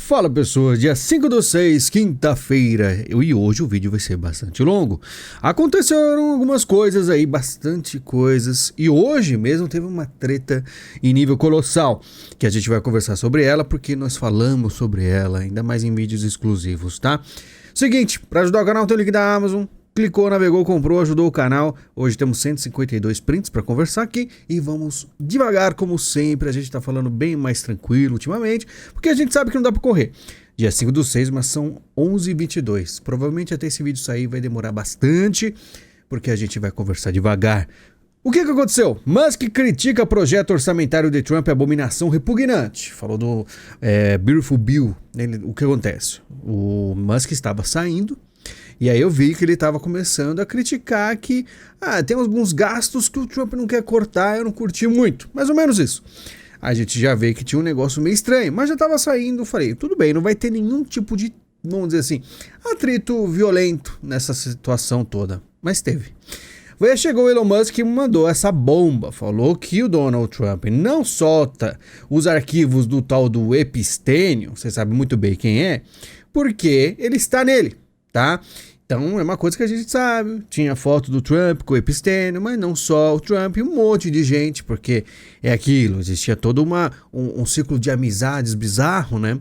Fala pessoas, dia 5/6, quinta-feira, e hoje o vídeo vai ser bastante longo. Aconteceram algumas coisas aí, bastante coisas, e hoje mesmo teve uma treta em nível colossal, que a gente vai conversar sobre ela, porque nós falamos sobre ela, ainda mais em vídeos exclusivos, tá? Seguinte, para ajudar o canal tem o link da Amazon. Clicou, navegou, comprou, ajudou o canal. Hoje temos 152 prints para conversar aqui e vamos devagar como sempre. A gente tá falando bem mais tranquilo ultimamente, porque a gente sabe que não dá para correr. Dia 5/6, mas são 11h22. Provavelmente até esse vídeo sair vai demorar bastante, porque a gente vai conversar devagar. O que aconteceu? Musk critica projeto orçamentário de Trump, abominação repugnante. Falou do Beautiful Bill. O que acontece? O Musk estava saindo. E aí eu vi que ele estava começando a criticar que tem alguns gastos que o Trump não quer cortar, eu não curti muito. Mais ou menos isso. A gente já vê que tinha um negócio meio estranho, mas já estava saindo, falei, tudo bem, não vai ter nenhum tipo de, vamos dizer assim, atrito violento nessa situação toda. Mas teve. Aí chegou o Elon Musk e mandou essa bomba, falou que o Donald Trump não solta os arquivos do tal do Epistênio, você sabe muito bem quem é, porque ele está nele. Tá? Então é uma coisa que a gente sabe, tinha foto do Trump com o Epistênio, mas não só o Trump, um monte de gente, porque é aquilo, existia todo um ciclo de amizades bizarro, né?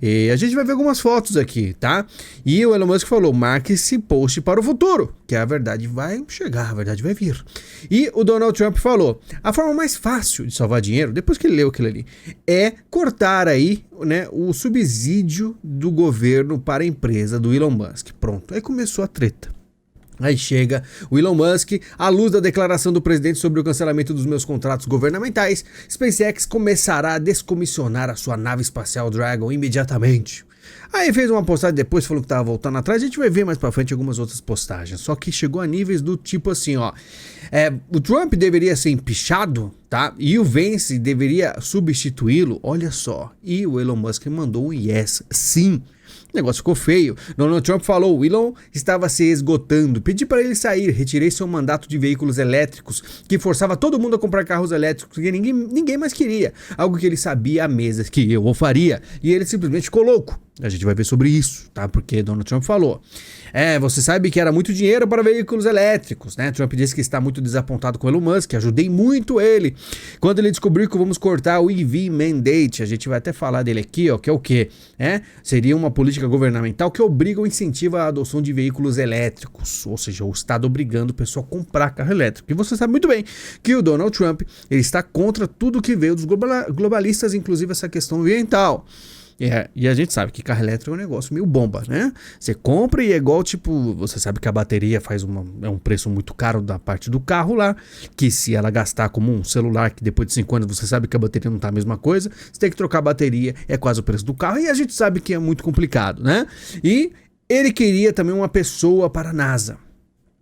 E a gente vai ver algumas fotos aqui, tá? E o Elon Musk falou, marque esse post para o futuro, que a verdade vai chegar, a verdade vai vir. E o Donald Trump falou, a forma mais fácil de salvar dinheiro, depois que ele leu aquilo ali, é cortar aí, né, o subsídio do governo para a empresa do Elon Musk. Pronto, aí começou a treta. Aí chega o Elon Musk, à luz da declaração do presidente sobre o cancelamento dos meus contratos governamentais, SpaceX começará a descomissionar a sua nave espacial Dragon imediatamente. Aí fez uma postagem depois, falou que tava voltando atrás, a gente vai ver mais pra frente algumas outras postagens, só que chegou a níveis do tipo assim, ó, o Trump deveria ser empichado, tá, e o Vance deveria substituí-lo, olha só, e o Elon Musk mandou um yes, sim. O negócio ficou feio. Donald Trump falou, o Elon estava se esgotando, pedi para ele sair, retirei seu mandato de veículos elétricos, que forçava todo mundo a comprar carros elétricos, que ninguém mais queria, algo que ele sabia à mesa que eu o faria, e ele simplesmente ficou louco. A gente vai ver sobre isso, tá? Porque Donald Trump falou, você sabe que era muito dinheiro para veículos elétricos, né? Trump disse que está muito desapontado com Elon Musk, ajudei muito ele. Quando ele descobriu que vamos cortar o EV Mandate, a gente vai até falar dele aqui, ó, que é o quê? Seria uma política governamental que obriga ou incentiva a adoção de veículos elétricos, ou seja, o Estado obrigando o pessoal a comprar carro elétrico. E você sabe muito bem que o Donald Trump, ele está contra tudo que veio dos globalistas, inclusive essa questão ambiental. E a gente sabe que carro elétrico é um negócio meio bomba, né? Você compra e é igual, tipo, você sabe que a bateria é um preço muito caro da parte do carro lá, que se ela gastar como um celular, que depois de 5 anos você sabe que a bateria não tá a mesma coisa, você tem que trocar a bateria, é quase o preço do carro, e a gente sabe que é muito complicado, né? E ele queria também uma pessoa para a NASA.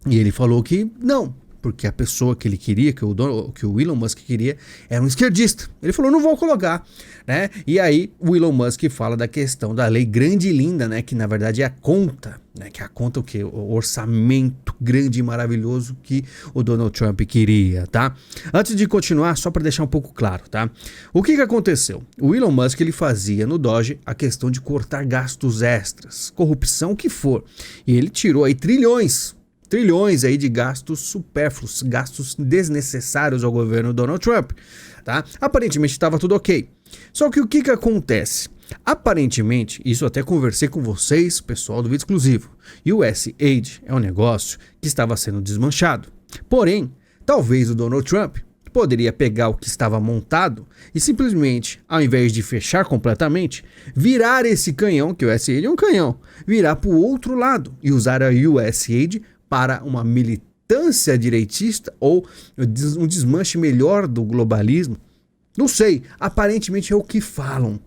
E ele falou que não, porque a pessoa que ele queria, que o Elon Musk queria, era um esquerdista. Ele falou, não vou colocar, né? E aí o Elon Musk fala da questão da lei grande e linda, né? Que na verdade é a conta, né? Que é a conta o quê? O orçamento grande e maravilhoso que o Donald Trump queria, tá? Antes de continuar, só para deixar um pouco claro, tá? O que aconteceu? O Elon Musk, ele fazia no Doge a questão de cortar gastos extras, corrupção, o que for. E ele tirou aí trilhões aí de gastos supérfluos, gastos desnecessários ao governo Donald Trump, tá? Aparentemente estava tudo ok. Só que o que acontece? Aparentemente, isso até conversei com vocês, pessoal do vídeo exclusivo, USAID é um negócio que estava sendo desmanchado. Porém, talvez o Donald Trump poderia pegar o que estava montado e simplesmente, ao invés de fechar completamente, virar esse canhão, que o USAID é um canhão, virar para o outro lado e usar a USAID para uma militância direitista ou um desmanche melhor do globalismo. Não sei, aparentemente é o que falam.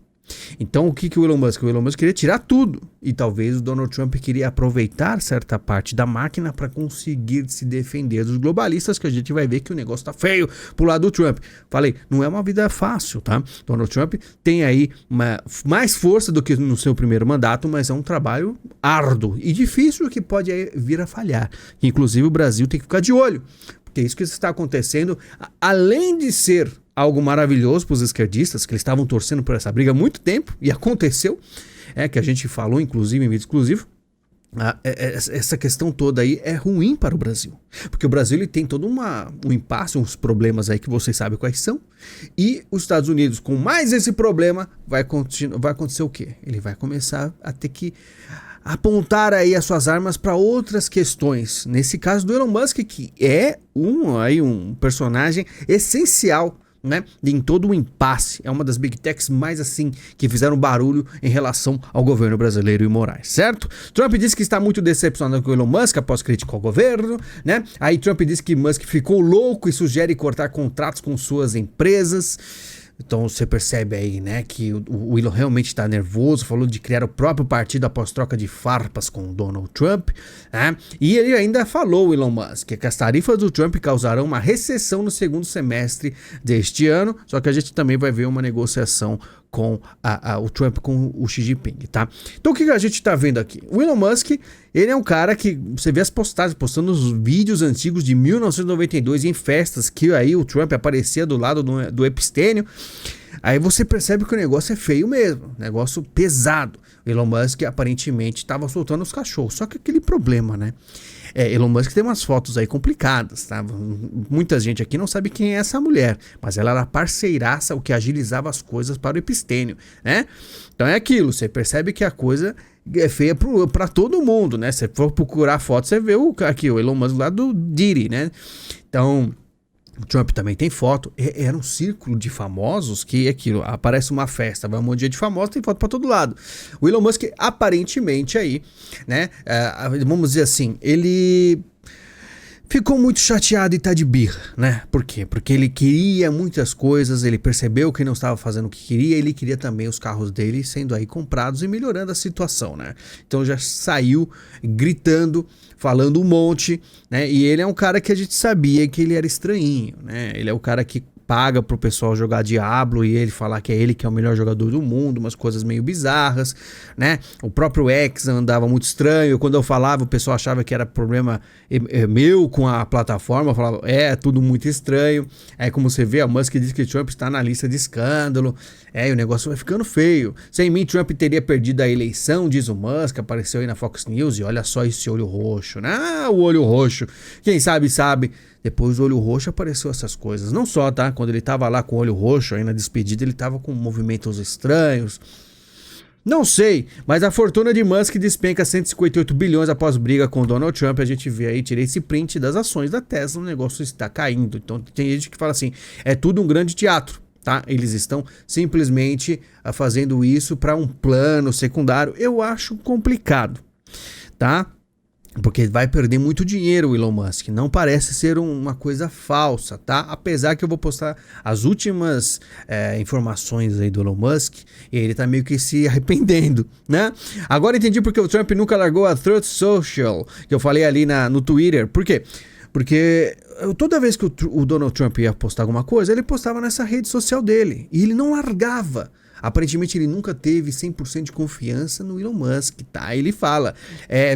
Então o que o Elon Musk? O Elon Musk queria tirar tudo e talvez o Donald Trump queria aproveitar certa parte da máquina para conseguir se defender dos globalistas, que a gente vai ver que o negócio tá feio pro lado do Trump. Falei, não é uma vida fácil, tá? Donald Trump tem aí mais força do que no seu primeiro mandato, mas é um trabalho árduo e difícil que pode vir a falhar. Inclusive o Brasil tem que ficar de olho, porque isso que está acontecendo, além de ser algo maravilhoso para os esquerdistas, que eles estavam torcendo por essa briga há muito tempo, e aconteceu, que a gente falou, inclusive, em vídeo exclusivo. Essa questão toda aí é ruim para o Brasil, porque o Brasil ele tem todo um impasse, uns problemas aí que vocês sabem quais são, e os Estados Unidos com mais esse problema vai acontecer o quê? Ele vai começar a ter que apontar aí as suas armas para outras questões, nesse caso do Elon Musk, que é um personagem essencial, né, em todo o impasse. É uma das big techs mais assim que fizeram barulho em relação ao governo brasileiro e Moraes, certo? Trump disse que está muito decepcionado com o Elon Musk após criticar o governo, né? Aí Trump disse que Musk ficou louco e sugere cortar contratos com suas empresas. Então você percebe aí, né, que o Elon realmente está nervoso, falou de criar o próprio partido após troca de farpas com o Donald Trump, né? E ele ainda falou, o Elon Musk, que as tarifas do Trump causarão uma recessão no segundo semestre deste ano, só que a gente também vai ver uma negociação com o Trump com o Xi Jinping, tá? Então o que a gente tá vendo aqui? O Elon Musk, ele é um cara que você vê as postagens, postando os vídeos antigos de 1992 em festas que aí o Trump aparecia do lado do Epistênio. Aí você percebe que o negócio é feio mesmo, negócio pesado. O Elon Musk aparentemente estava soltando os cachorros, só que aquele problema, né? Elon Musk tem umas fotos aí complicadas, tá? Muita gente aqui não sabe quem é essa mulher, mas ela era parceiraça, o que agilizava as coisas para o Epistênio, né? Então é aquilo, você percebe que a coisa é feia para todo mundo, né? Se for procurar foto, você vê aqui o Elon Musk lá do Diddy, né? Então o Trump também tem foto. Era um círculo de famosos que aquilo, aparece uma festa, vai um monte de gente famosa, tem foto pra todo lado. O Elon Musk aparentemente aí, né, vamos dizer assim, ele ficou muito chateado e tá de birra, né? Por quê? Porque ele queria muitas coisas, ele percebeu que não estava fazendo o que queria, ele queria também os carros dele sendo aí comprados e melhorando a situação, né? Então já saiu gritando, falando um monte, né? E ele é um cara que a gente sabia que ele era estranhinho, né? Ele é o cara que paga pro pessoal jogar Diablo e ele falar que é ele que é o melhor jogador do mundo, umas coisas meio bizarras, né? O próprio X andava muito estranho, quando eu falava o pessoal achava que era problema meu com a plataforma, eu falava, tudo muito estranho. Aí como você vê, a Musk diz que Trump está na lista de escândalo, e o negócio vai ficando feio. Sem mim, Trump teria perdido a eleição, diz o Musk, apareceu aí na Fox News e olha só esse olho roxo, né? O olho roxo, quem sabe, sabe. Depois do olho roxo apareceu essas coisas. Não só, tá? Quando ele tava lá com o olho roxo, aí na despedida, ele tava com movimentos estranhos. Não sei, mas a fortuna de Musk despenca 158 bilhões após briga com Donald Trump. A gente vê aí, tirei esse print das ações da Tesla, o negócio está caindo. Então tem gente que fala assim, é tudo um grande teatro, tá? Eles estão simplesmente fazendo isso para um plano secundário. Eu acho complicado, tá? Porque vai perder muito dinheiro o Elon Musk. Não parece ser uma coisa falsa, tá? Apesar que eu vou postar as últimas informações aí do Elon Musk e ele tá meio que se arrependendo, né? Agora entendi porque o Trump nunca largou a Truth Social, que eu falei ali no Twitter. Por quê? Porque toda vez que o Donald Trump ia postar alguma coisa, ele postava nessa rede social dele e ele não largava. Aparentemente ele nunca teve 100% de confiança no Elon Musk, tá? Ele fala,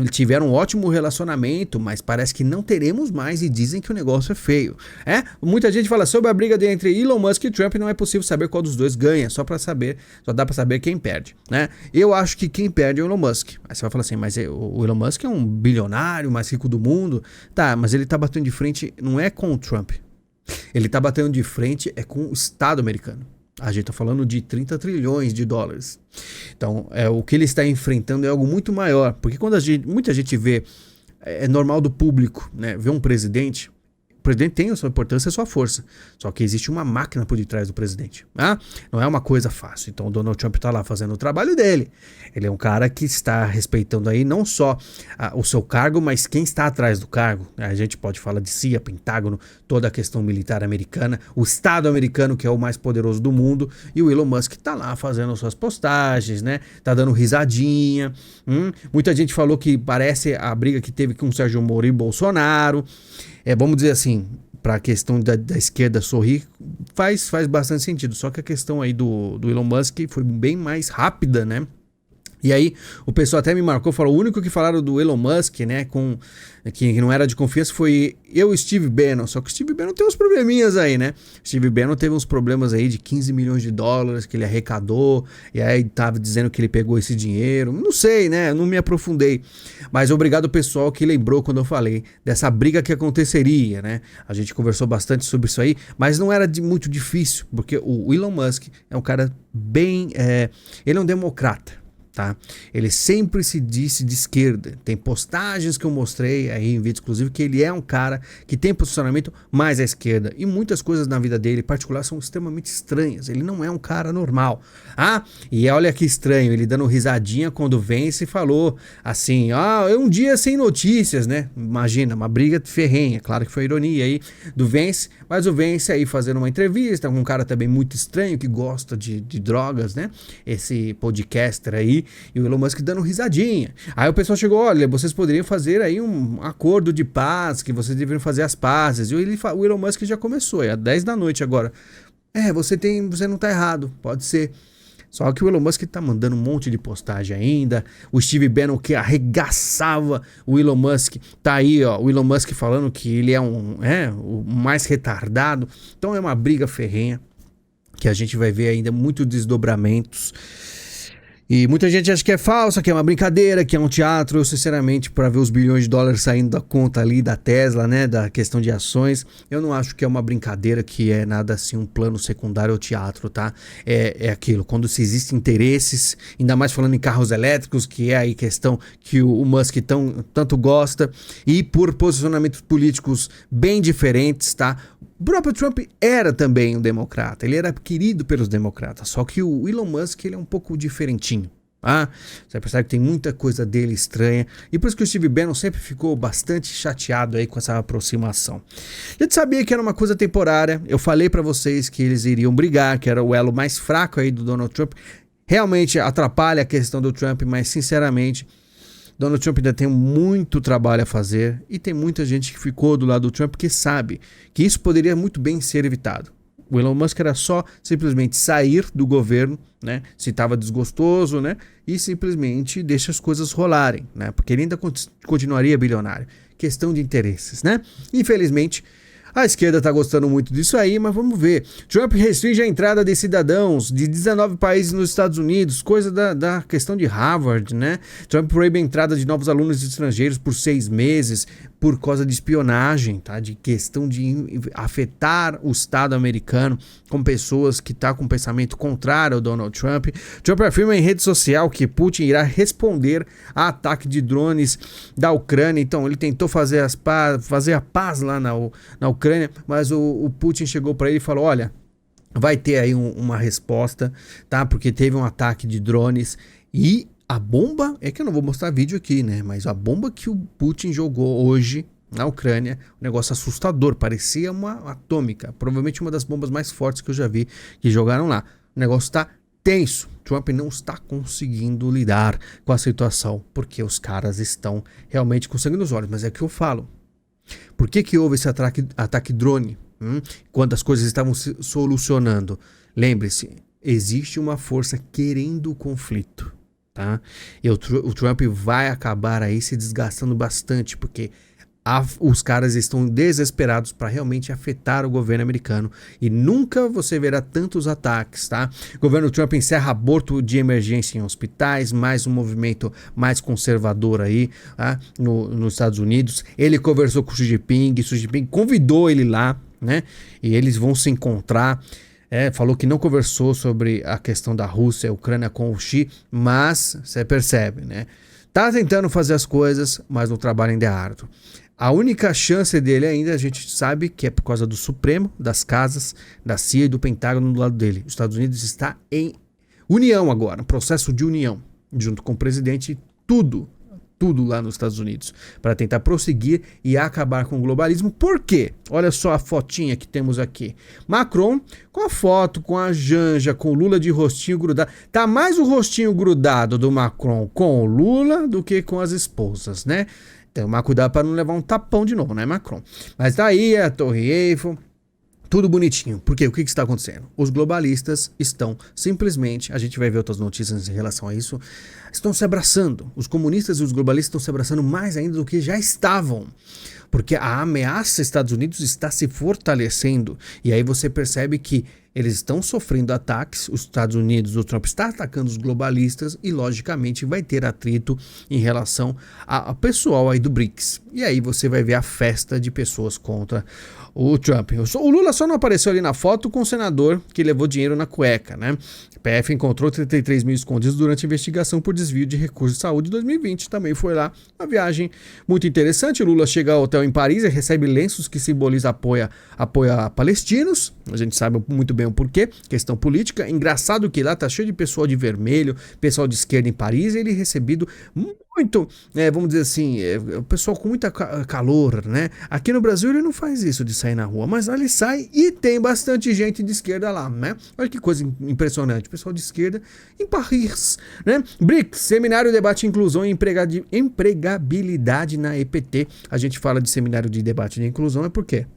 tiveram um ótimo relacionamento, mas parece que não teremos mais e dizem que o negócio é feio. Muita gente fala sobre a briga entre Elon Musk e Trump, não é possível saber qual dos dois ganha, só dá pra saber quem perde, né? Eu acho que quem perde é o Elon Musk. Aí você vai falar assim, mas o Elon Musk é um bilionário, mais rico do mundo. Tá, mas ele tá batendo de frente, não é com o Trump. Ele tá batendo de frente com o Estado americano. A gente está falando de 30 trilhões de dólares. Então, o que ele está enfrentando é algo muito maior. Porque quando muita gente vê, é normal do público, né, ver um presidente. O presidente tem a sua importância e a sua força. Só que existe uma máquina por detrás do presidente. Tá? Não é uma coisa fácil. Então o Donald Trump está lá fazendo o trabalho dele. Ele é um cara que está respeitando aí não só o seu cargo, mas quem está atrás do cargo. A gente pode falar de CIA, Pentágono, toda a questão militar americana, o Estado americano, que é o mais poderoso do mundo, e o Elon Musk está lá fazendo suas postagens, né? Tá dando risadinha. Muita gente falou que parece a briga que teve com o Sérgio Moro e Bolsonaro. Vamos dizer assim, para a questão da esquerda sorrir, faz bastante sentido. Só que a questão aí do Elon Musk foi bem mais rápida, né? E aí, o pessoal até me marcou, falou, o único que falaram do Elon Musk, né, que não era de confiança foi eu e Steve Bannon. Só que o Steve Bannon tem uns probleminhas aí, né? Steve Bannon teve uns problemas aí de 15 milhões de dólares que ele arrecadou, e aí tava dizendo que ele pegou esse dinheiro. Não sei, né? Eu não me aprofundei. Mas obrigado, pessoal, que lembrou quando eu falei dessa briga que aconteceria, né? A gente conversou bastante sobre isso aí, mas não era muito difícil, porque o Elon Musk é um cara bem... ele é um democrata. Tá? Ele sempre se disse de esquerda. Tem postagens que eu mostrei aí em vídeo exclusivo que ele é um cara que tem posicionamento mais à esquerda. E muitas coisas na vida dele, em particular, são extremamente estranhas. Ele não é um cara normal. E olha que estranho, ele dando risadinha quando Vence falou assim, um dia sem notícias, né? Imagina, uma briga ferrenha. Claro que foi ironia aí do Vence, mas o Vence aí fazendo uma entrevista com um cara também muito estranho que gosta de drogas, né? Esse podcaster aí, e o Elon Musk dando risadinha. Aí o pessoal chegou, olha, vocês poderiam fazer aí um acordo de paz, que vocês deveriam fazer as pazes. E o Elon Musk já começou, é às 10 da noite agora. Você não tá errado, pode ser. Só que o Elon Musk tá mandando um monte de postagem ainda. O Steve Bannon que arregaçava o Elon Musk. Tá aí, ó, o Elon Musk falando que ele é o mais retardado. Então é uma briga ferrenha que a gente vai ver ainda muitos desdobramentos. E muita gente acha que é falsa, que é uma brincadeira, que é um teatro. Eu, sinceramente, para ver os bilhões de dólares saindo da conta ali da Tesla, né, da questão de ações, eu não acho que é uma brincadeira, que é nada assim, um plano secundário ou teatro, tá? É aquilo, quando se existem interesses, ainda mais falando em carros elétricos, que é aí questão que o Musk tanto gosta, e por posicionamentos políticos bem diferentes, tá? O próprio Trump era também um democrata, ele era querido pelos democratas, só que o Elon Musk ele é um pouco diferentinho. Você percebe que tem muita coisa dele estranha, e por isso que o Steve Bannon sempre ficou bastante chateado aí com essa aproximação. A gente sabia que era uma coisa temporária, eu falei pra vocês que eles iriam brigar, que era o elo mais fraco aí do Donald Trump. Realmente atrapalha a questão do Trump, mas sinceramente Donald Trump ainda tem muito trabalho a fazer, e tem muita gente que ficou do lado do Trump que sabe que isso poderia muito bem ser evitado. O Elon Musk era só simplesmente sair do governo, né, se estava desgostoso, né, e simplesmente deixa as coisas rolarem, né, porque ele ainda continuaria bilionário. Questão de interesses, né? Infelizmente, a esquerda está gostando muito disso aí, mas vamos ver. Trump restringe a entrada de cidadãos de 19 países nos Estados Unidos, coisa da questão de Harvard, né? Trump proíbe a entrada de novos alunos estrangeiros por 6 meses, por causa de espionagem, tá? De questão de afetar o Estado americano com pessoas que estão com pensamento contrário ao Donald Trump. Trump afirma em rede social que Putin irá responder a ataque de drones da Ucrânia. Então ele tentou fazer a paz lá na Ucrânia, mas o Putin chegou para ele e falou, olha, vai ter aí uma resposta, tá? Porque teve um ataque de drones e a bomba, é que eu não vou mostrar vídeo aqui, né? Mas a bomba que o Putin jogou hoje na Ucrânia, um negócio assustador, parecia uma atômica, provavelmente uma das bombas mais fortes que eu já vi que jogaram lá. O negócio tá tenso. Trump não está conseguindo lidar com a situação, porque os caras estão realmente com sangue nos olhos. Mas é que eu falo. Por que houve esse ataque drone? Quando as coisas estavam se solucionando? Lembre-se, existe uma força querendo o conflito. Tá? E o Trump vai acabar aí se desgastando bastante, porque os caras estão desesperados para realmente afetar o governo americano, e nunca você verá tantos ataques, tá? O governo Trump encerra aborto de emergência em hospitais, mais um movimento mais conservador aí, tá? Nos Estados Unidos. Ele conversou com o Xi Jinping convidou ele lá, né? E eles vão se encontrar. Falou que não conversou sobre a questão da Rússia e a Ucrânia com o Xi, mas você percebe, né? Tá tentando fazer as coisas, mas o trabalho ainda é árduo. A única chance dele ainda, a gente sabe que é por causa do Supremo, das casas, da CIA e do Pentágono do lado dele. Os Estados Unidos está em união agora, um processo de união, junto com o presidente, tudo lá nos Estados Unidos, para tentar prosseguir e acabar com o globalismo. Por quê? Olha só a fotinha que temos aqui. Macron com a foto, com a Janja, com o Lula de rostinho grudado. Tá mais o rostinho grudado do Macron com o Lula do que com as esposas, né? Tomar cuidado para não levar um tapão de novo, né, Macron? Mas tá aí a Torre Eiffel, tudo bonitinho. Por quê? O que está acontecendo? Os globalistas estão simplesmente, a gente vai ver outras notícias em relação a isso, estão se abraçando. Os comunistas e os globalistas estão se abraçando mais ainda do que já estavam. Porque a ameaça Estados Unidos está se fortalecendo. E aí você percebe que eles estão sofrendo ataques, os Estados Unidos, o Trump está atacando os globalistas e, logicamente, vai ter atrito em relação ao pessoal aí do BRICS. E aí você vai ver a festa de pessoas contra o Trump. O Lula só não apareceu ali na foto com o senador que levou dinheiro na cueca, né? A PF encontrou 33 mil escondidos durante a investigação por desvio de recursos de saúde em 2020. Também foi lá uma viagem muito interessante. O Lula chega ao hotel em Paris e recebe lenços que simbolizam apoio a palestinos. A gente sabe muito bem o porquê, questão política. Engraçado que lá tá cheio de pessoal de vermelho, pessoal de esquerda em Paris, e ele é recebido muito, vamos dizer assim, o pessoal com muita calor, né? Aqui no Brasil ele não faz isso de sair na rua, mas lá ele sai e tem bastante gente de esquerda lá, né? Olha que coisa impressionante, pessoal de esquerda em Paris, né? BRICS, Seminário Debate Inclusão e Empregabilidade na EPT. A gente fala de Seminário de Debate de Inclusão, é porque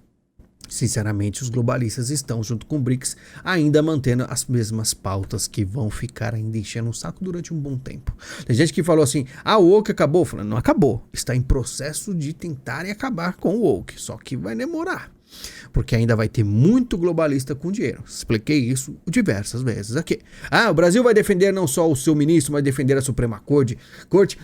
sinceramente, os globalistas estão, junto com o BRICS, ainda mantendo as mesmas pautas que vão ficar ainda enchendo o saco durante um bom tempo. Tem gente que falou assim, o woke acabou. Falando, não acabou. Está em processo de tentar acabar com o woke. Só que vai demorar. Porque ainda vai ter muito globalista com dinheiro. Expliquei isso diversas vezes aqui. O Brasil vai defender não só o seu ministro, mas defender a Suprema Corte.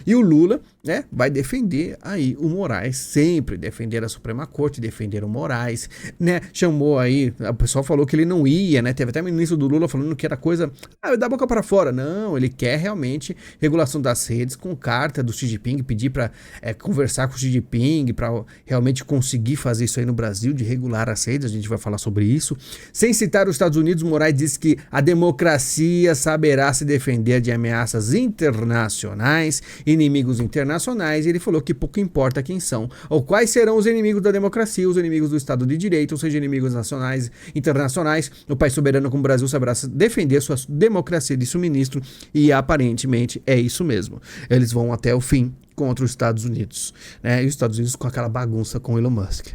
E o Lula, né, vai defender aí o Moraes, sempre defender a Suprema Corte, defender o Moraes, né? Chamou aí, o pessoal falou que ele não ia, né? Teve até o ministro do Lula falando que era coisa da boca para fora. Não, ele quer realmente regulação das redes com carta do Xi Jinping, pedir para conversar com o Xi Jinping, para realmente conseguir fazer isso aí no Brasil, de regular as redes. A gente vai falar sobre isso. Sem citar os Estados Unidos, Moraes disse que a democracia saberá se defender de ameaças internacionais, inimigos internacionais. E ele falou que pouco importa quem são ou quais serão os inimigos da democracia, os inimigos do Estado de Direito, ou seja, inimigos nacionais, internacionais. O país soberano como o Brasil saberá defender sua democracia, disse o ministro, e aparentemente é isso mesmo. Eles vão até o fim contra os Estados Unidos, né? E os Estados Unidos com aquela bagunça com Elon Musk.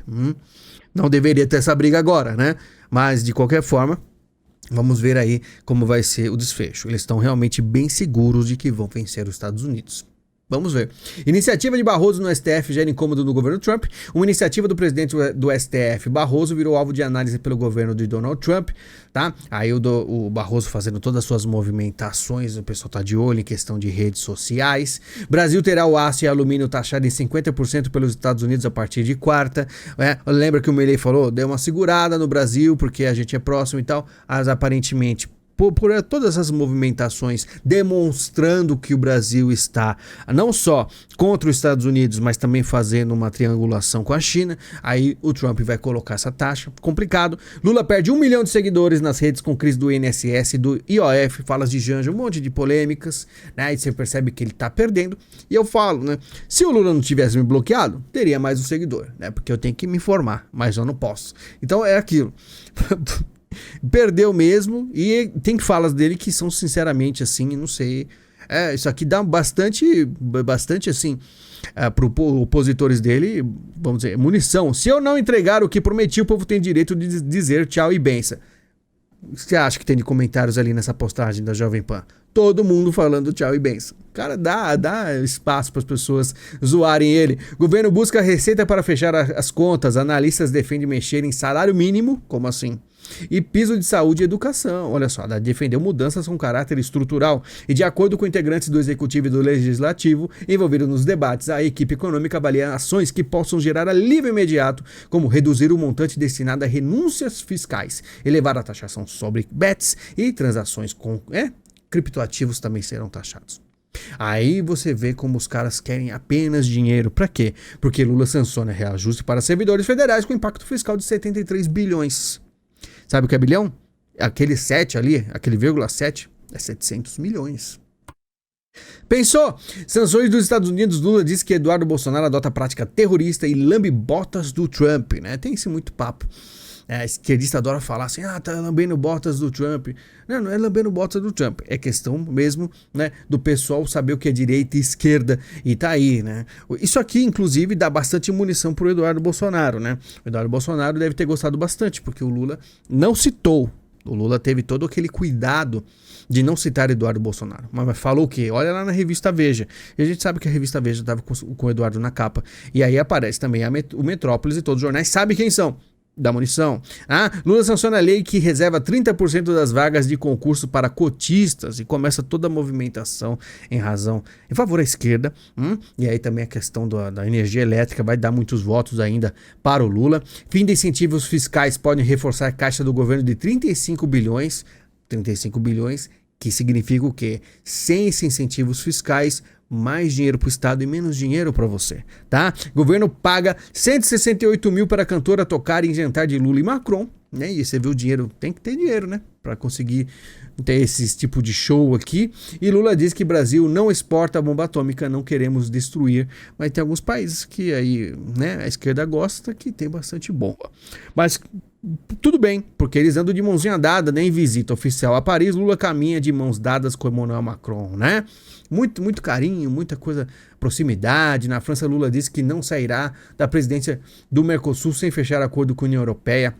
Não deveria ter essa briga agora, né? Mas, de qualquer forma, vamos ver aí como vai ser o desfecho. Eles estão realmente bem seguros de que vão vencer os Estados Unidos. Vamos ver. Iniciativa de Barroso no STF gera incômodo no governo Trump. Uma iniciativa do presidente do STF, Barroso, virou alvo de análise pelo governo de Donald Trump, tá? Aí o Barroso fazendo todas as suas movimentações, o pessoal tá de olho em questão de redes sociais. Brasil terá o aço e alumínio taxado em 50% pelos Estados Unidos a partir de quarta. Lembra que o Meirelles falou? Deu uma segurada no Brasil porque a gente é próximo e tal. Mas aparentemente, por todas essas movimentações demonstrando que o Brasil está não só contra os Estados Unidos, mas também fazendo uma triangulação com a China, aí o Trump vai colocar essa taxa, complicado. Lula perde 1 milhão de seguidores nas redes com crise do INSS, do IOF, falas de Janja, um monte de polêmicas, né? Aí você percebe que ele tá perdendo. E eu falo, né? Se o Lula não tivesse me bloqueado, teria mais um seguidor, né? Porque eu tenho que me informar, mas eu não posso. Então é aquilo. Perdeu mesmo, e tem falas dele que são sinceramente assim, não sei, isso aqui dá bastante assim, para os opositores dele, vamos dizer, munição. Se eu não entregar o que prometi, o povo tem direito de dizer tchau e benção. O que você acha que tem de comentários ali nessa postagem da Jovem Pan? Todo mundo falando tchau e benção. Cara, dá espaço para as pessoas zoarem ele. Governo busca receita para fechar as contas. Analistas defendem mexer em salário mínimo. Como assim? E piso de saúde e educação. Olha só, defendeu mudanças com caráter estrutural. E de acordo com integrantes do Executivo e do Legislativo envolvidos nos debates, a equipe econômica avalia ações que possam gerar alívio imediato, como reduzir o montante destinado a renúncias fiscais, elevar a taxação sobre bets e transações com criptoativos também serão taxados. Aí você vê como os caras querem apenas dinheiro. Pra quê? Porque Lula sanciona reajuste para servidores federais com impacto fiscal de 73 bilhões. Sabe o que é bilhão? Aquele 7 ali, aquele vírgula 7, é 700 milhões. Pensou? Sanções dos Estados Unidos. Lula diz que Eduardo Bolsonaro adota prática terrorista e lambe botas do Trump, né? Tem esse muito papo. A esquerdista adora falar assim, tá lambendo botas do Trump. Não é lambendo botas do Trump. É questão mesmo, né, do pessoal saber o que é direita e esquerda. E tá aí, né? Isso aqui, inclusive, dá bastante munição pro Eduardo Bolsonaro, né? O Eduardo Bolsonaro deve ter gostado bastante, porque o Lula não citou O Lula teve todo aquele cuidado de não citar Eduardo Bolsonaro. Mas falou o quê? Olha lá na revista Veja. E a gente sabe que a revista Veja estava com o Eduardo na capa. E aí aparece também o Metrópolis e todos os jornais sabem quem são. Da munição. Lula sanciona a lei que reserva 30% das vagas de concurso para cotistas e começa toda a movimentação em favor da esquerda. E aí também a questão da energia elétrica vai dar muitos votos ainda para o Lula. Fim de incentivos fiscais podem reforçar a caixa do governo de 35 bilhões. 35 bilhões, que significa o quê? Sem esses incentivos fiscais, mais dinheiro para o Estado e menos dinheiro para você, tá? Governo paga 168 mil para a cantora tocar em jantar de Lula e Macron, né? E você vê o dinheiro, tem que ter dinheiro, né? Para conseguir ter esse tipo de show aqui. E Lula diz que Brasil não exporta bomba atômica, não queremos destruir. Mas tem alguns países que aí, né, a esquerda gosta, que tem bastante bomba. Mas tudo bem, porque eles andam de mãozinha dada, né? Em visita oficial a Paris, Lula caminha de mãos dadas com Emmanuel Macron, né? Muito carinho, muita coisa, proximidade. Na França, Lula disse que não sairá da presidência do Mercosul sem fechar acordo com a União Europeia.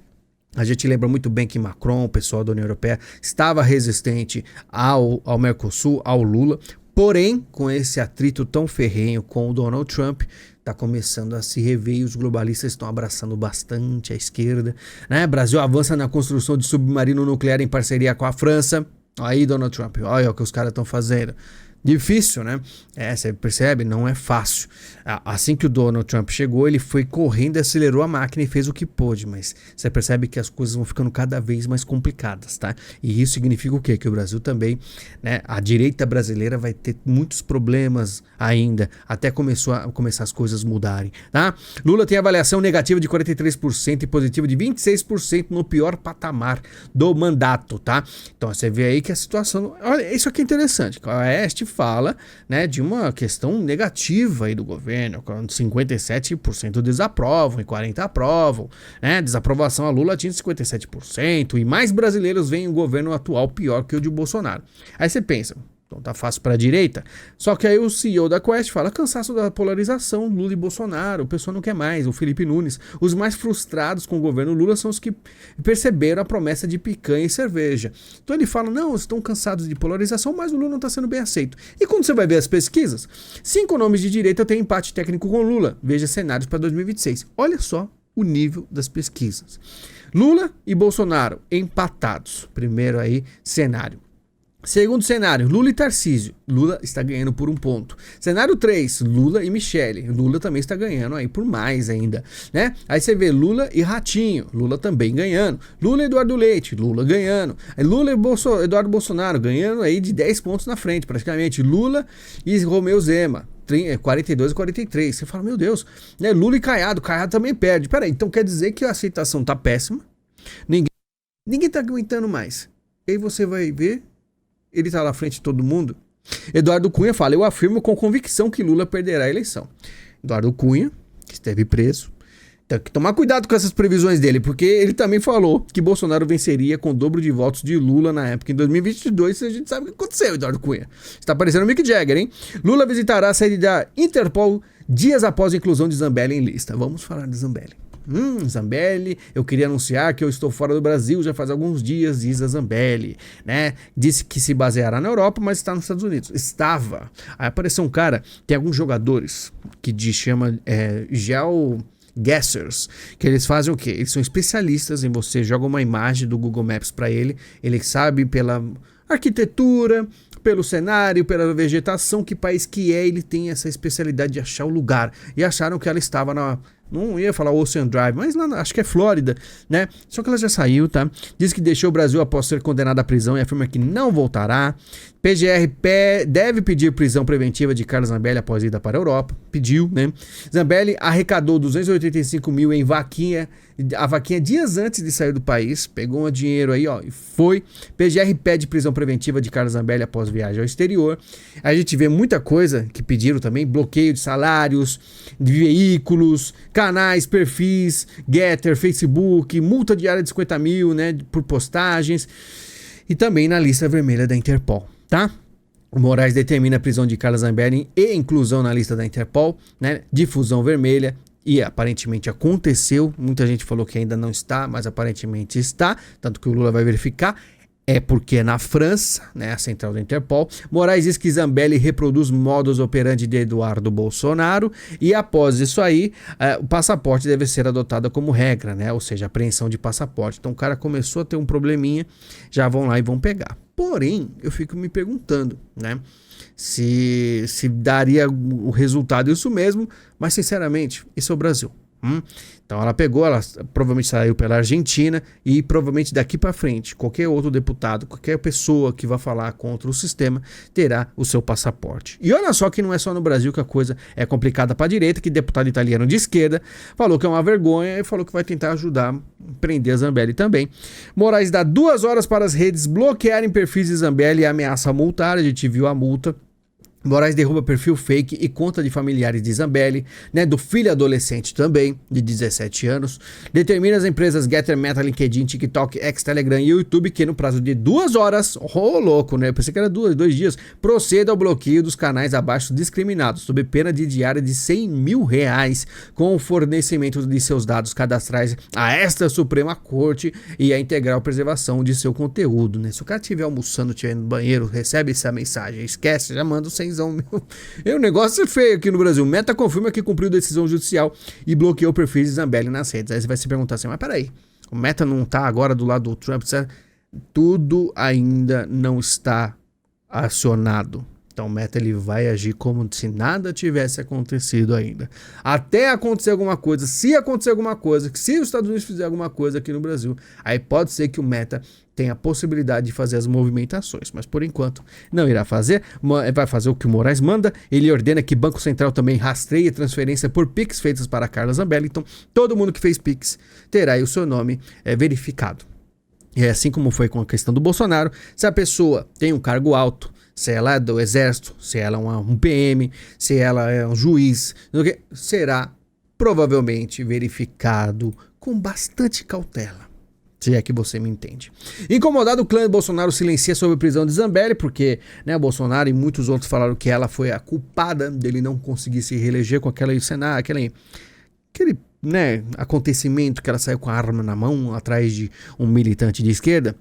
A gente lembra muito bem que Macron, o pessoal da União Europeia, estava resistente ao Mercosul, ao Lula. Porém, com esse atrito tão ferrenho com o Donald Trump, está começando a se rever e os globalistas estão abraçando bastante a esquerda, né? Brasil avança na construção de submarino nuclear em parceria com a França. Aí, Donald Trump, olha o que os caras estão fazendo. Difícil, né? Você percebe? Não é fácil. Assim que o Donald Trump chegou, ele foi correndo, acelerou a máquina e fez o que pôde, mas você percebe que as coisas vão ficando cada vez mais complicadas, tá? E isso significa o quê? Que o Brasil também, né? A direita brasileira vai ter muitos problemas ainda, até começar as coisas mudarem, tá? Lula tem avaliação negativa de 43% e positiva de 26% no pior patamar do mandato, tá? Então você vê aí que a situação... Olha, isso aqui é interessante. A Oeste fala, né, de uma questão negativa aí do governo, quando 57% desaprovam e 40% aprovam, né? Desaprovação a Lula atinge 57% e mais brasileiros veem o governo atual pior que o de Bolsonaro. Aí você pensa, então tá fácil para a direita. Só que aí o CEO da Quest fala cansaço da polarização, Lula e Bolsonaro, o pessoal não quer mais, o Felipe Nunes. Os mais frustrados com o governo Lula são os que perceberam a promessa de picanha e cerveja. Então ele fala, não, estão cansados de polarização, mas o Lula não está sendo bem aceito. E quando você vai ver as pesquisas, 5 nomes de direita têm empate técnico com Lula. Veja cenários para 2026. Olha só o nível das pesquisas. Lula e Bolsonaro empatados. Primeiro aí, cenário. Segundo cenário, Lula e Tarcísio. Lula está ganhando por 1 ponto. Cenário 3, Lula e Michele. Lula também está ganhando aí por mais ainda, né? Aí você vê Lula e Ratinho. Lula também ganhando. Lula e Eduardo Leite. Lula ganhando. Aí Lula e Eduardo Bolsonaro ganhando aí de 10 pontos na frente, praticamente. Lula e Romeu Zema. 42 e 43. Você fala, meu Deus, né? Lula e Caiado. Caiado também perde. Peraí, então quer dizer que a aceitação tá péssima. Ninguém tá aguentando mais. E aí você vai ver... Ele está na frente de todo mundo. Eduardo Cunha fala, eu afirmo com convicção que Lula perderá a eleição. Eduardo Cunha, que esteve preso, tem que tomar cuidado com essas previsões dele, porque ele também falou que Bolsonaro venceria com o dobro de votos de Lula na época. Em 2022, a gente sabe o que aconteceu, Eduardo Cunha. Está parecendo o Mick Jagger, hein? Lula visitará a sede da Interpol dias após a inclusão de Zambelli em lista. Vamos falar de Zambelli. Zambelli, eu queria anunciar que eu estou fora do Brasil já faz alguns dias, diz a Zambelli, né? Disse que se baseará na Europa, mas está nos Estados Unidos. Estava. Aí apareceu um cara, tem alguns jogadores que chama GeoGuessers, que eles fazem o quê? Eles são especialistas em você joga uma imagem do Google Maps para ele sabe pela arquitetura, pelo cenário, pela vegetação, que país que é, ele tem essa especialidade de achar o lugar. E acharam que ela estava não ia falar Ocean Drive, mas lá, acho que é Flórida, né? Só que ela já saiu, tá? Diz que deixou o Brasil após ser condenada à prisão e afirma que não voltará. PGR deve pedir prisão preventiva de Carlos Zambelli após ida para a Europa. Pediu, né? Zambelli arrecadou 285 mil em vaquinha, a vaquinha dias antes de sair do país. Pegou um dinheiro aí, ó, e foi. PGR pede prisão preventiva de Carlos Zambelli após viagem ao exterior. A gente vê muita coisa que pediram também, bloqueio de salários, de veículos, canais, perfis, Getter, Facebook, multa diária de 50 mil, né, por postagens, e também na lista vermelha da Interpol, tá? O Moraes determina a prisão de Carlos Zambelli e inclusão na lista da Interpol, né, difusão vermelha, e aparentemente aconteceu, muita gente falou que ainda não está, mas aparentemente está, tanto que o Lula vai verificar, é porque é na França, né, a central da Interpol. Moraes diz que Zambelli reproduz modus operandi de Eduardo Bolsonaro e após isso aí, o passaporte deve ser adotado como regra, né, ou seja, apreensão de passaporte. Então o cara começou a ter um probleminha, já vão lá e vão pegar. Porém, eu fico me perguntando, né, se daria o resultado isso mesmo, mas sinceramente, isso é o Brasil. Então ela pegou, ela provavelmente saiu pela Argentina e provavelmente daqui para frente, qualquer outro deputado, qualquer pessoa que vá falar contra o sistema terá o seu passaporte. E olha só que não é só no Brasil que a coisa é complicada para a direita, que deputado italiano de esquerda falou que é uma vergonha e falou que vai tentar ajudar a prender a Zambelli também. Moraes dá 2 horas para as redes bloquearem perfis de Zambelli e ameaça multar, a gente viu a multa. Moraes derruba perfil fake e conta de familiares de Zambelli, né, do filho adolescente também, de 17 anos. Determina as empresas Getter, Meta, LinkedIn, TikTok, X, Telegram e YouTube que no prazo de 2 horas, louco, né? Eu pensei que era 2 dias, proceda ao bloqueio dos canais abaixo discriminados, sob pena de diária de R$100 mil, com o fornecimento de seus dados cadastrais a esta Suprema Corte e a integral preservação de seu conteúdo, né? Se o cara estiver almoçando, estiver no banheiro, recebe essa mensagem, esquece, já manda o 100. O negócio é feio aqui no Brasil. Meta confirma que cumpriu decisão judicial e bloqueou o perfil de Zambelli nas redes. Aí você vai se perguntar assim, mas peraí, o Meta não tá agora do lado do Trump, certo? Tudo ainda não está acionado. Então o Meta ele vai agir como se nada tivesse acontecido ainda. Até acontecer alguma coisa, se acontecer alguma coisa, se os Estados Unidos fizer alguma coisa aqui no Brasil, aí pode ser que o Meta tenha a possibilidade de fazer as movimentações, mas por enquanto não irá fazer, vai fazer o que o Moraes manda. Ele ordena que Banco Central também rastreie transferência por Pix feitas para Carla Zambelli, então todo mundo que fez Pix terá aí o seu nome verificado. E é assim como foi com a questão do Bolsonaro, se a pessoa tem um cargo alto, se ela é do exército, se ela é um PM, se ela é um juiz, será provavelmente verificado com bastante cautela. Se é que você me entende. Incomodado, o clã de Bolsonaro silencia sobre a prisão de Zambelli, porque, né, o Bolsonaro e muitos outros falaram que ela foi a culpada dele não conseguir se reeleger com aquele né, acontecimento que ela saiu com a arma na mão atrás de um militante de esquerda.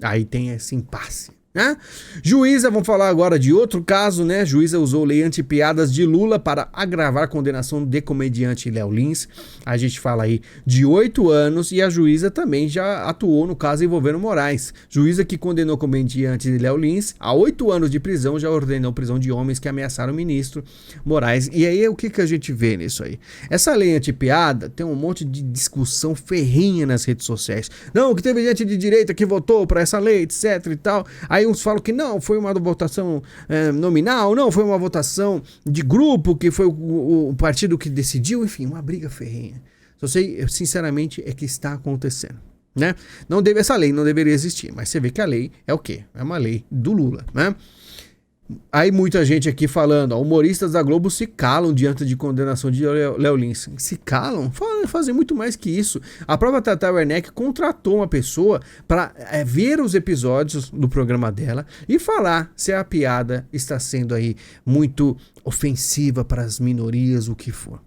Aí tem esse impasse. Né? Juíza, vamos falar agora de outro caso, né? Juíza usou lei anti-piadas de Lula para agravar a condenação de comediante Léo Lins. A gente fala aí de 8 anos e a juíza também já atuou no caso envolvendo Moraes. Juíza que condenou o comediante Léo Lins a 8 anos de prisão, já ordenou prisão de homens que ameaçaram o ministro Moraes. E aí o que a gente vê nisso aí? Essa lei anti-piada tem um monte de discussão ferrinha nas redes sociais. Não, que teve gente de direita que votou para essa lei, etc e tal. Aí uns falam que não, foi uma votação nominal, não, foi uma votação de grupo, que foi o partido que decidiu, enfim, uma briga ferrenha. Só sei, sinceramente, é que está acontecendo, né? Essa lei não deveria existir, mas você vê que a lei é o quê? É uma lei do Lula, né? Aí muita gente aqui falando, humoristas da Globo se calam diante de condenação de Léo Lins. Se calam? Fazem muito mais que isso. A própria Tata Werneck contratou uma pessoa para ver os episódios do programa dela e falar se a piada está sendo aí muito ofensiva para as minorias, o que for.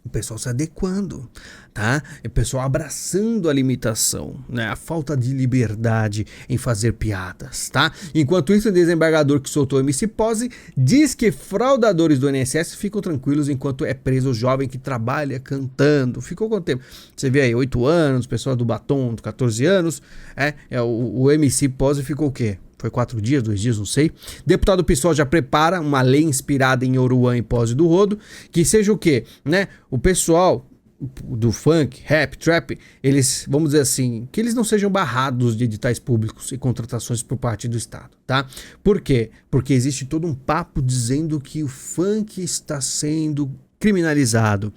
O pessoal se adequando, tá? O pessoal abraçando a limitação, né? A falta de liberdade em fazer piadas, tá? Enquanto isso, o desembargador que soltou MC Pose diz que fraudadores do INSS ficam tranquilos enquanto é preso o jovem que trabalha cantando. Ficou quanto tempo? Você vê aí, 8 anos, pessoal do Batom, 14 anos, o MC Pose ficou o quê? Foi 4 dias, 2 dias, não sei. Deputado PSOL já prepara uma lei inspirada em Oruan e Pose do Rodo, que seja o quê? Né? O pessoal do funk, rap, trap, eles, vamos dizer assim, que eles não sejam barrados de editais públicos e contratações por parte do Estado, tá? Por quê? Porque existe todo um papo dizendo que o funk está sendo criminalizado.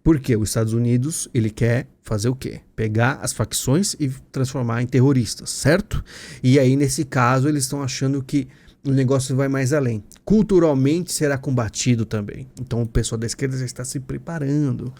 Porque os Estados Unidos, ele quer fazer o quê? Pegar as facções e transformar em terroristas, certo? E aí, nesse caso, eles estão achando que o negócio vai mais além. Culturalmente será combatido também. Então o pessoal da esquerda já está se preparando.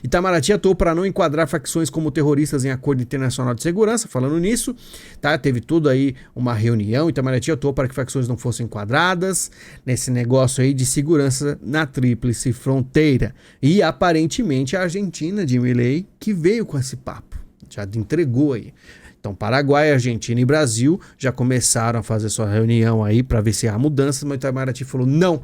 Itamaraty atuou para não enquadrar facções como terroristas em acordo internacional de segurança. Falando nisso, tá? Teve tudo aí uma reunião. Itamaraty atuou para que facções não fossem enquadradas nesse negócio aí de segurança na tríplice fronteira. E aparentemente a Argentina de Milei que veio com esse papo. Já entregou aí. Então, Paraguai, Argentina e Brasil já começaram a fazer sua reunião aí para ver se há mudanças, mas o Itamaraty falou não.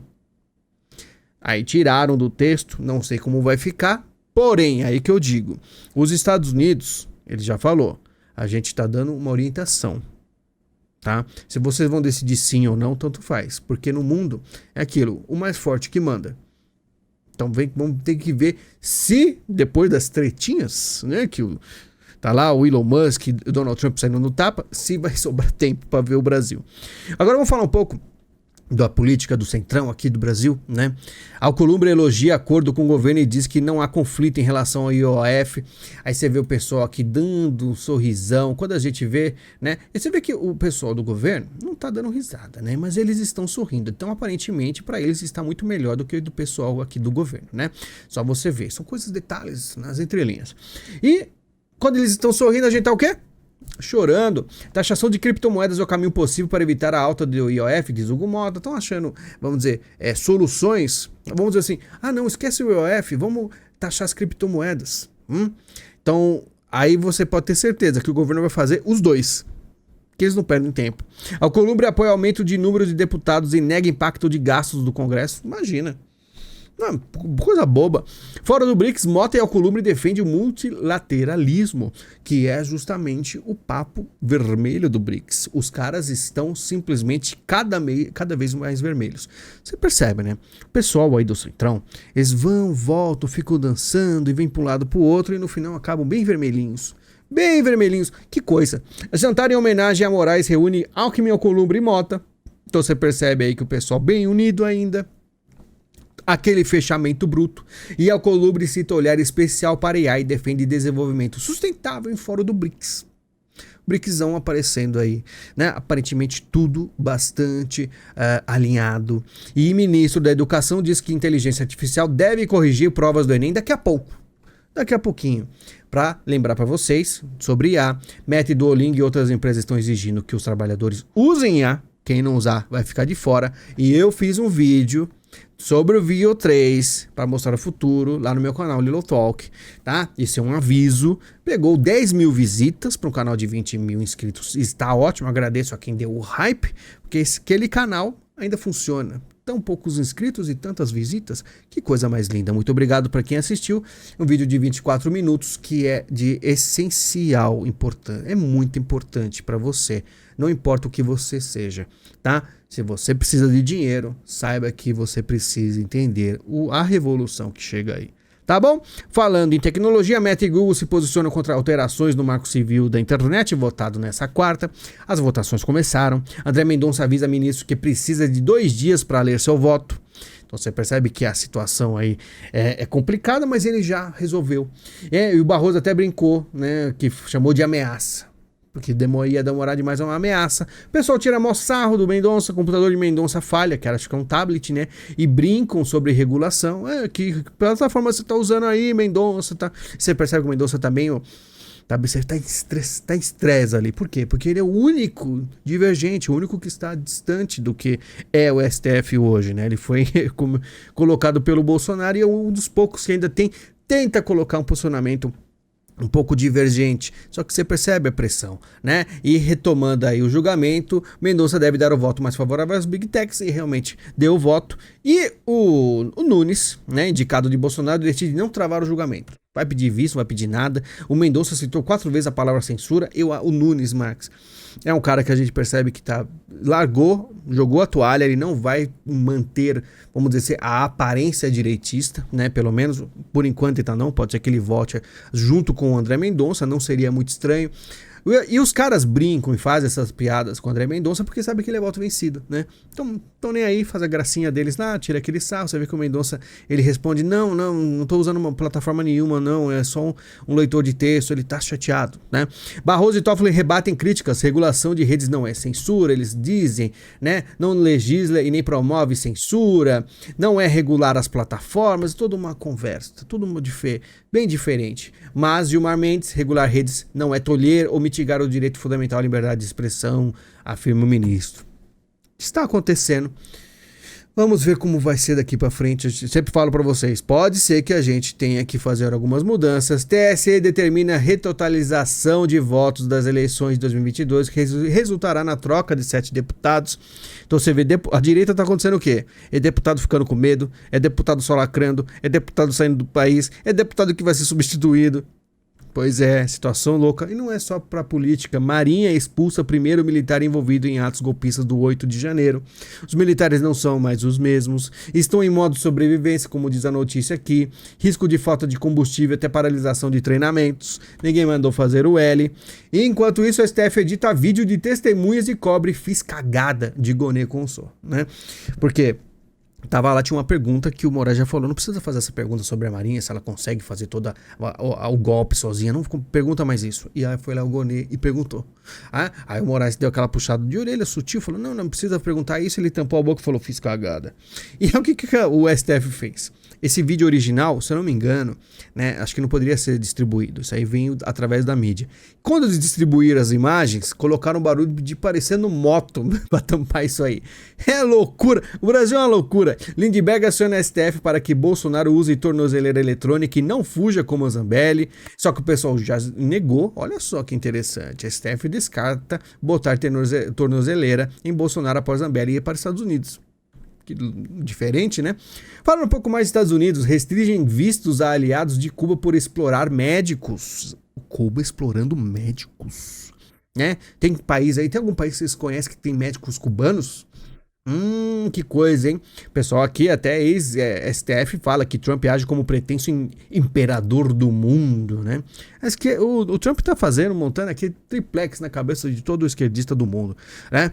Aí tiraram do texto, não sei como vai ficar, porém, aí que eu digo, os Estados Unidos, ele já falou, a gente está dando uma orientação, tá? Se vocês vão decidir sim ou não, tanto faz, porque no mundo é aquilo, o mais forte que manda. Então, vamos ter que ver se, depois das tretinhas, né, que o tá lá o Elon Musk e o Donald Trump saindo no tapa, se vai sobrar tempo para ver o Brasil. Agora vamos falar um pouco da política do Centrão aqui do Brasil, né? Alcolumbre elogia acordo com o governo e diz que não há conflito em relação ao IOF. Aí você vê o pessoal aqui dando um sorrisão. Quando a gente vê, né? E você vê que o pessoal do governo não tá dando risada, né? Mas eles estão sorrindo. Então, aparentemente, para eles está muito melhor do que o do pessoal aqui do governo, né? Só você ver. São coisas, detalhes nas entrelinhas. E quando eles estão sorrindo, a gente tá o quê? Chorando. Taxação de criptomoedas é o caminho possível para evitar a alta do IOF, diz Hugo Mota. Estão achando, vamos dizer, soluções. Vamos dizer assim, não, esquece o IOF, vamos taxar as criptomoedas. Então, aí você pode ter certeza que o governo vai fazer os dois. Que eles não perdem tempo. Alcolumbre apoia aumento de número de deputados e nega impacto de gastos do Congresso. Imagina. Não, coisa boba. Fora do BRICS, Mota e Alcolumbre defende o multilateralismo, que é justamente o papo vermelho do BRICS. Os caras estão simplesmente cada vez mais vermelhos. Você percebe, né? O pessoal aí do Centrão, eles vão, voltam, ficam dançando e vêm para um lado para o outro e no final acabam bem vermelhinhos. Bem vermelhinhos. Que coisa. Jantar em homenagem a Moraes reúne Alckmin, Alcolumbre e Mota. Então você percebe aí que o pessoal bem unido ainda. Aquele fechamento bruto. E Alcolumbre cita olhar especial para IA e defende desenvolvimento sustentável em fórum do BRICS. BRICSão aparecendo aí, né? Aparentemente tudo bastante alinhado. E ministro da Educação diz que inteligência artificial deve corrigir provas do Enem daqui a pouco. Daqui a pouquinho. Para lembrar para vocês sobre IA, Meta e Duolingo e outras empresas estão exigindo que os trabalhadores usem IA. Quem não usar vai ficar de fora. E eu fiz um vídeo sobre o Veo 3 para mostrar o futuro lá no meu canal Lilo Talk, tá? Esse é um aviso. Pegou 10 mil visitas para um canal de 20 mil inscritos. Está ótimo, agradeço a quem deu o hype, porque aquele canal ainda funciona. Tão poucos inscritos e tantas visitas, que coisa mais linda. Muito obrigado para quem assistiu. Um vídeo de 24 minutos que é de essencial, importante, é muito importante para você. Não importa o que você seja, tá? Se você precisa de dinheiro, saiba que você precisa entender a revolução que chega aí. Tá bom? Falando em tecnologia, Meta e Google se posicionam contra alterações no Marco Civil da Internet, votado nessa quarta. As votações começaram. André Mendonça avisa ministro que precisa de 2 dias para ler seu voto. Então você percebe que a situação aí é complicada, mas ele já resolveu. E o Barroso até brincou, né, que chamou de ameaça. Porque ia demorar demais, é uma ameaça. O pessoal tira mó sarro do Mendonça, o computador de Mendonça falha, que acho que é um tablet, né? E brincam sobre regulação. Que plataforma você tá usando aí, Mendonça? Tá... Você percebe que o Mendonça também tá em estresse ali. Por quê? Porque ele é o único divergente, o único que está distante do que é o STF hoje, né? Ele foi colocado pelo Bolsonaro e é um dos poucos que ainda tenta colocar um posicionamento um pouco divergente, só que você percebe a pressão, né? E retomando aí o julgamento, Mendonça deve dar o voto mais favorável às Big Techs e realmente deu o voto. E o Nunes, né, indicado de Bolsonaro, decide não travar o julgamento. Vai pedir visto, vai pedir nada. O Mendonça citou 4 vezes a palavra censura. O Nunes Marques é um cara que a gente percebe que jogou a toalha, ele não vai manter, vamos dizer, a aparência direitista, né? Pelo menos por enquanto ele não, pode ser que ele volte junto com o André Mendonça, não seria muito estranho. E os caras brincam e fazem essas piadas com o André Mendonça porque sabem que ele é voto vencido, né? Então, estão nem aí, faz a gracinha deles lá, tira aquele sarro, você vê que o Mendonça, ele responde, não tô usando uma plataforma nenhuma, não, é só um leitor de texto, ele tá chateado, né? Barroso e Toffoli rebatem críticas, regulação de redes não é censura, eles dizem, né? Não legisla e nem promove censura, não é regular as plataformas, toda uma conversa, tudo bem diferente. Mas Gilmar Mendes, regular redes não é tolher ou mitigar o direito fundamental à liberdade de expressão, afirma o ministro. Está acontecendo. Vamos ver como vai ser daqui para frente. Eu sempre falo para vocês, pode ser que a gente tenha que fazer algumas mudanças. TSE determina a retotalização de votos das eleições de 2022, que resultará na troca de 7 deputados. Então você vê, a direita tá acontecendo o quê? É deputado ficando com medo, é deputado só lacrando, é deputado saindo do país, é deputado que vai ser substituído. Pois é, situação louca. E não é só para política. Marinha expulsa primeiro militar envolvido em atos golpistas do 8 de janeiro. Os militares não são mais os mesmos. Estão em modo sobrevivência, como diz a notícia aqui. Risco de falta de combustível até paralisação de treinamentos. Ninguém mandou fazer o L. E enquanto isso, a STF edita vídeo de testemunhas e cobre fiz cagada de Gonê Consor, né? Porque tava lá, tinha uma pergunta que o Moraes já falou, não precisa fazer essa pergunta sobre a Marinha, se ela consegue fazer toda o golpe sozinha, não pergunta mais isso. E aí foi lá o Gonê e perguntou. Aí o Moraes deu aquela puxada de orelha sutil, falou, não precisa perguntar isso, ele tampou a boca e falou, fiz cagada. E aí o que o STF fez? Esse vídeo original, se eu não me engano, né, acho que não poderia ser distribuído, isso aí vem através da mídia. Quando eles distribuíram as imagens, colocaram um barulho de parecendo moto pra tampar isso aí. É loucura, o Brasil é uma loucura. Lindbergh aciona a STF para que Bolsonaro use tornozeleira eletrônica e não fuja como a Zambelli, só que o pessoal já negou, olha só que interessante, a STF descarta botar tornozeleira em Bolsonaro após Zambelli ir para os Estados Unidos. Que diferente, né? Falando um pouco mais dos Estados Unidos, restringem vistos a aliados de Cuba por explorar médicos. Cuba explorando médicos, né? Tem país aí, tem algum país que vocês conhecem que tem médicos cubanos? Que coisa, hein? Pessoal aqui, até ex-STF fala que Trump age como pretenso imperador do mundo, né? Mas que o Trump tá montando aqui triplex na cabeça de todo esquerdista do mundo, né?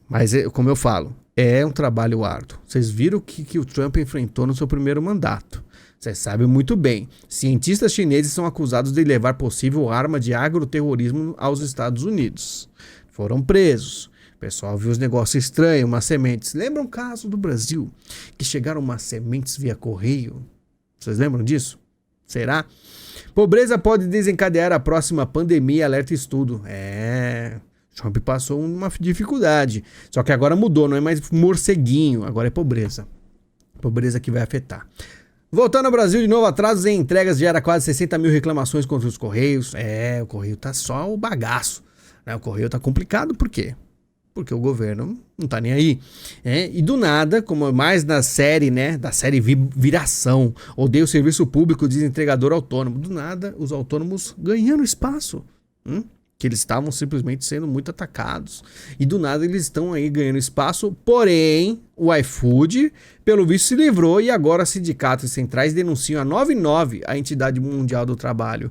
Mas, como eu falo, é um trabalho árduo. Vocês viram o que o Trump enfrentou no seu primeiro mandato. Vocês sabem muito bem. Cientistas chineses são acusados de levar possível arma de agroterrorismo aos Estados Unidos. Foram presos. O pessoal viu os negócios estranhos, umas sementes. Lembra um caso do Brasil? Que chegaram umas sementes via correio? Vocês lembram disso? Será? Pobreza pode desencadear a próxima pandemia, alerta estudo. Trump passou uma dificuldade. Só que agora mudou, não é mais morceguinho, agora é pobreza. Pobreza que vai afetar. Voltando ao Brasil, de novo, atrasos em entregas gera quase 60 mil reclamações contra os Correios. O Correio tá só o bagaço, né? O Correio tá complicado, por quê? Porque o governo não tá nem aí. E do nada, como mais na série, né? Da série Viração, odeia o serviço público, diz entregador autônomo. Do nada, os autônomos ganhando espaço. Que eles estavam simplesmente sendo muito atacados. E do nada eles estão aí ganhando espaço, porém o iFood, pelo visto, se livrou e agora sindicatos centrais denunciam a 99, a entidade mundial do trabalho.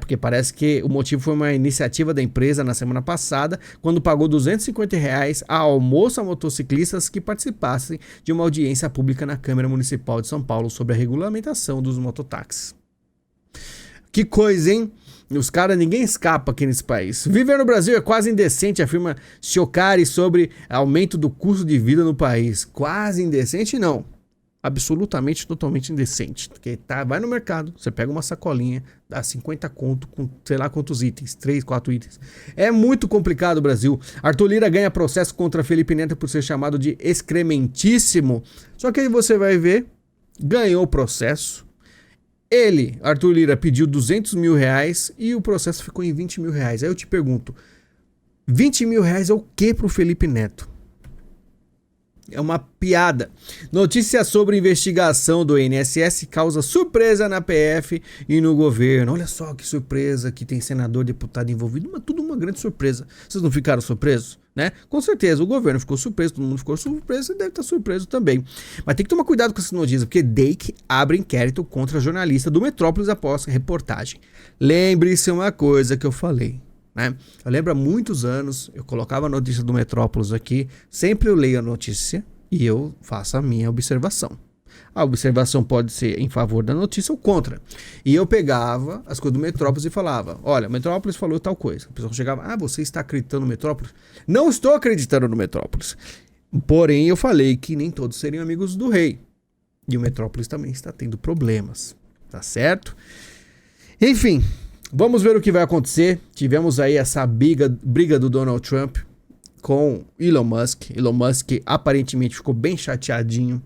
Porque parece que o motivo foi uma iniciativa da empresa na semana passada, quando pagou R$250 a almoço a motociclistas que participassem de uma audiência pública na Câmara Municipal de São Paulo sobre a regulamentação dos mototáxis. Que coisa, hein? Os caras, ninguém escapa aqui nesse país. Viver no Brasil é quase indecente, afirma Ciocari sobre aumento do custo de vida no país. Quase indecente, não. Absolutamente, totalmente indecente. Porque vai no mercado, você pega uma sacolinha, dá 50 conto com sei lá quantos itens, 3, 4 itens. É muito complicado o Brasil. Arthur Lira ganha processo contra Felipe Neto por ser chamado de excrementíssimo. Só que aí você vai ver, ganhou o processo. Ele, Arthur Lira, pediu R$200 mil e o processo ficou em R$20 mil. Aí eu te pergunto, R$20 mil é o que pro Felipe Neto? É uma piada. Notícia sobre investigação do INSS causa surpresa na PF e no governo. Olha só que surpresa, que tem senador, deputado envolvido. Tudo uma grande surpresa. Vocês não ficaram surpresos? Né? Com certeza, o governo ficou surpreso, todo mundo ficou surpreso, você deve estar surpreso também. Mas tem que tomar cuidado com essas notícias, porque DEIC abre inquérito contra jornalista do Metrópolis após reportagem. Lembre-se uma coisa que eu falei. né? Eu lembro há muitos anos, eu colocava a notícia do Metrópolis aqui, sempre eu leio a notícia e eu faço a minha observação. A observação pode ser em favor da notícia ou contra. E eu pegava as coisas do Metrópolis e falava, olha, o Metrópolis falou tal coisa. A pessoa chegava, você está acreditando no Metrópolis? Não estou acreditando no Metrópolis. Porém, eu falei que nem todos seriam amigos do rei. E o Metrópolis também está tendo problemas, tá certo? Enfim, vamos ver o que vai acontecer. Tivemos aí essa briga do Donald Trump com Elon Musk. Elon Musk aparentemente ficou bem chateadinho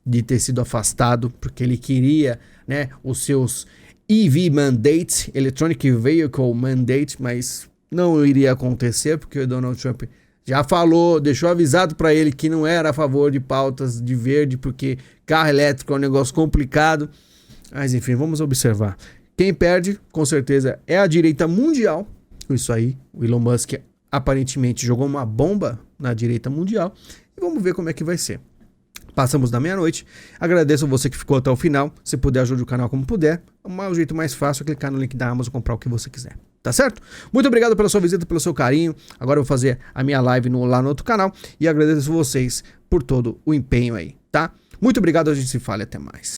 de ter sido afastado, porque ele queria, né, os seus EV Mandate, Electronic Vehicle Mandate, mas não iria acontecer, porque o Donald Trump já falou, deixou avisado para ele que não era a favor de pautas de verde, porque carro elétrico é um negócio complicado. Mas enfim, vamos observar. Quem perde, com certeza, é a direita mundial. Isso aí, o Elon Musk aparentemente jogou uma bomba na direita mundial. E vamos ver como é que vai ser. Passamos da meia-noite. Agradeço a você que ficou até o final. Se puder, ajude o canal como puder. O jeito mais fácil é clicar no link da Amazon e comprar o que você quiser. Tá certo? Muito obrigado pela sua visita, pelo seu carinho. Agora eu vou fazer a minha live lá no outro canal. E agradeço vocês por todo o empenho aí, tá? Muito obrigado, a gente se fala e até mais.